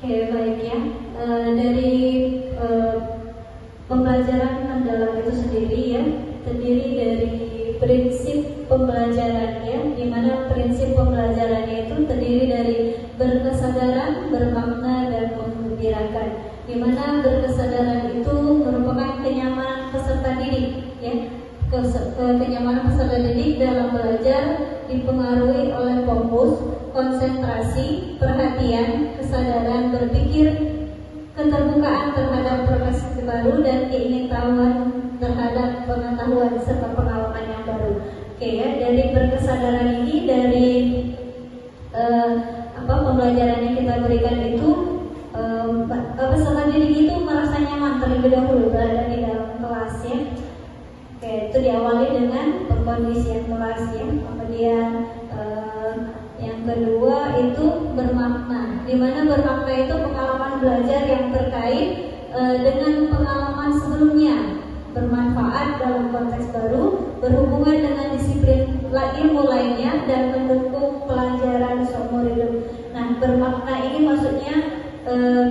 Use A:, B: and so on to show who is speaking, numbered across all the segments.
A: Oke, baik ya. Dari pembelajaran mendalam itu sendiri ya, terdiri dari prinsip pembelajarannya, di mana prinsip pembelajarannya itu terdiri dari berkesadaran, bermakna, dan menggembirakan. Di mana berkesadaran itu merupakan kenyamanan peserta didik, ya. Kenyamanan peserta didik dalam belajar dipengaruhi oleh fokus, konsentrasi, perhatian, kesadaran berpikir, keterbukaan terhadap perspektif baru, dan keingintahuan terhadap pengetahuan serta pengalaman yang baru. Oke ya, dari berkesadaran ini, dari pembelajaran yang kita berikan itu, peserta didik itu merasa nyaman terlebih dahulu berada di dalam kelas ya. Oke, itu diawali dengan pengkondisian kelas ya. Kemudian yang kedua itu bermakna, di mana bermakna itu pengalaman belajar yang terkait dengan pengalaman sebelumnya, bermanfaat dalam konteks baru, berhubungan dengan disiplin ilmu lainnya, dan mendukung pelajaran seumur hidup. Nah, bermakna ini maksudnya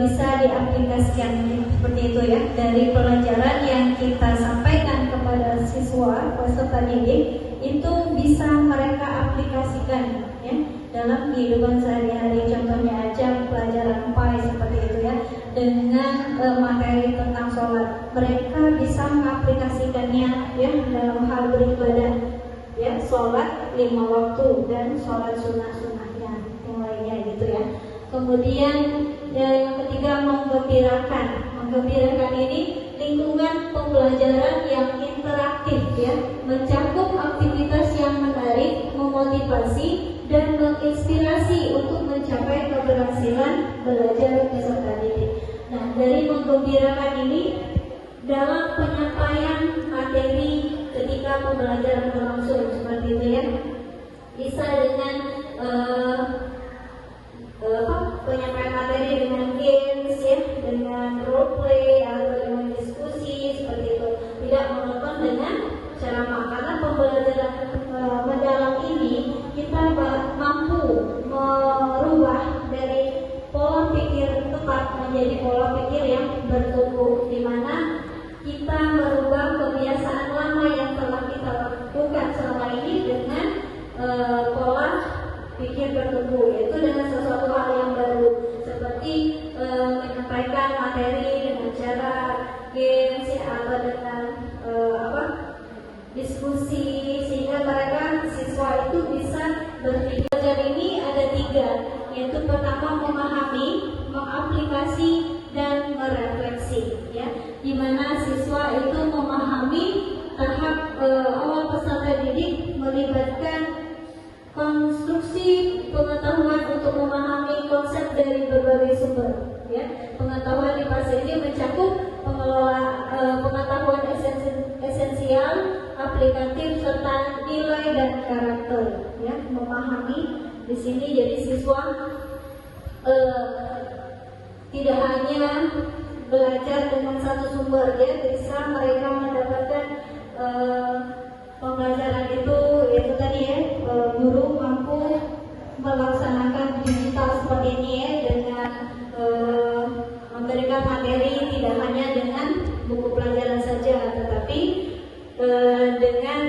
A: bisa diaplikasikan seperti itu ya, dari pelajaran yang kita sampaikan kepada siswa peserta didik itu bisa mereka aplikasikan ya dalam kehidupan sehari-hari. Contohnya aja pelajaran PAI seperti itu ya, dengan materi tentang sholat, mereka bisa mengaplikasikannya ya dalam hal beribadah ya, sholat 5 waktu dan sholat sunnah-sunnahnya yang lainnya gitu ya. Kemudian yang ketiga, menggembirakan. Menggembirakan ini lingkungan pembelajaran yang interaktif ya, mencakup aktivitas yang menarik, memotivasi, dan menginspirasi untuk mencapai keberhasilan belajar peserta didik. Nah, dari menggembirakan ini dalam penyampaian materi ketika pembelajaran berlangsung seperti itu ya, bisa dengan penyampaian materi dengan games ya, dengan role play atau dengan diskusi seperti itu, tidak monoton dengan ceramah. Karena pembelajaran mendalam ini kita mampu merubah dari pola pikir tetap menjadi pola pikir yang bertumbuh, di mana kita merubah kebiasaan lama yang telah kita lakukan selama ini dengan pola pikir bertumbuh, yaitu dengan sesuatu hal yang baru, seperti menyampaikan materi dengan cara games ya, atau dengan diskusi, sehingga mereka siswa itu bisa berpikir. Belajar ini ada 3, yaitu pertama memahami, mengaplikasi, dan merefleksi ya, di mana siswa itu memahami tahap awal peserta didik melibatkan konstruksi pengetahuan untuk memahami konsep dari berbagai sumber ya. Pengetahuan di fase ini mencakup pengetahuan esensial, aplikatif, serta nilai dan karakter ya. Memahami di sini jadi siswa tidak hanya belajar dengan satu sumber ya, bisa mereka mendapatkan pembelajaran itu, yaitu tadi ya, guru mampu melaksanakan digital seperti ini ya, dengan memberikan materi tidak hanya dengan buku pelajaran saja, tetapi dengan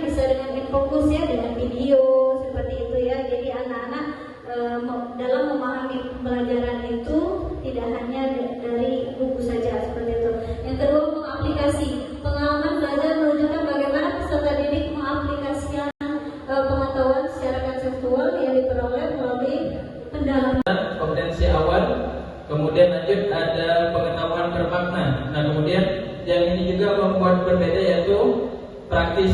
A: bisa dengan infokus ya, dengan video seperti itu ya. Jadi anak-anak dalam memahami pembelajaran itu tidak hanya dari buku saja seperti itu. Yang kedua, mengaplikasi. Pengalaman belajar menunjukkan bagaimana peserta didik mengaplikasikan pengetahuan secara konseptual yang diperoleh melalui pendalaman.
B: Kompetensi awal, kemudian lanjut ada pengetahuan bermakna. Nah, kemudian yang ini juga membuat berbeda, yaitu praktis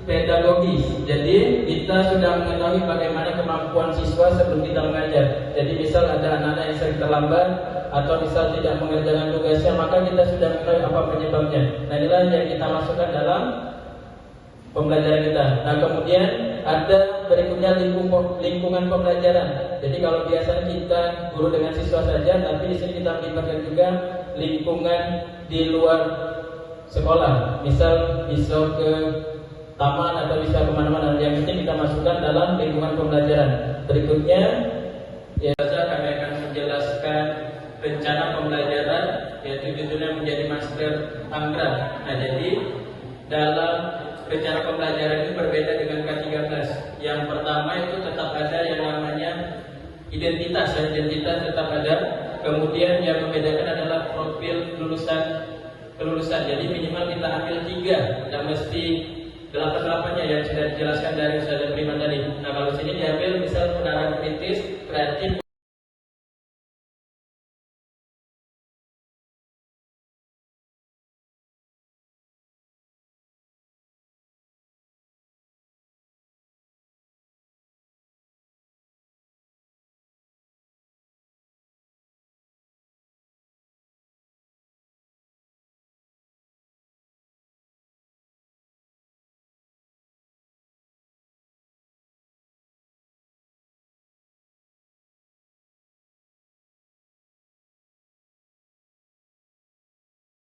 B: pedagogis. Jadi kita sudah mengetahui bagaimana kemampuan siswa sebelum kita mengajar. Jadi misal ada anak-anak yang sering terlambat atau misal tidak mengerjakan tugasnya, maka kita sudah mengetahui apa penyebabnya. Nah, inilah yang kita masukkan dalam pembelajaran kita. Nah, kemudian ada berikutnya lingkungan pembelajaran. Jadi kalau biasanya kita guru dengan siswa saja, tapi di sini kita melibatkan juga lingkungan di luar sekolah. Misal bisa ke taman atau bisa kemana-mana. Yang penting kita masukkan dalam lingkungan pembelajaran. Berikutnya ya Tangerang. Nah, jadi dalam rencana pembelajaran ini berbeda dengan K13. Yang pertama itu tetap ada yang namanya identitas, identitas tetap ada. Kemudian yang membedakan adalah profil kelulusan. Jadi minimal kita ambil 3, dan mesti 8-8-nya yang sudah dijelaskan dari Ustaz Priman tadi. Nah, kalau sini diambil misal penarahan kritis, kreatif,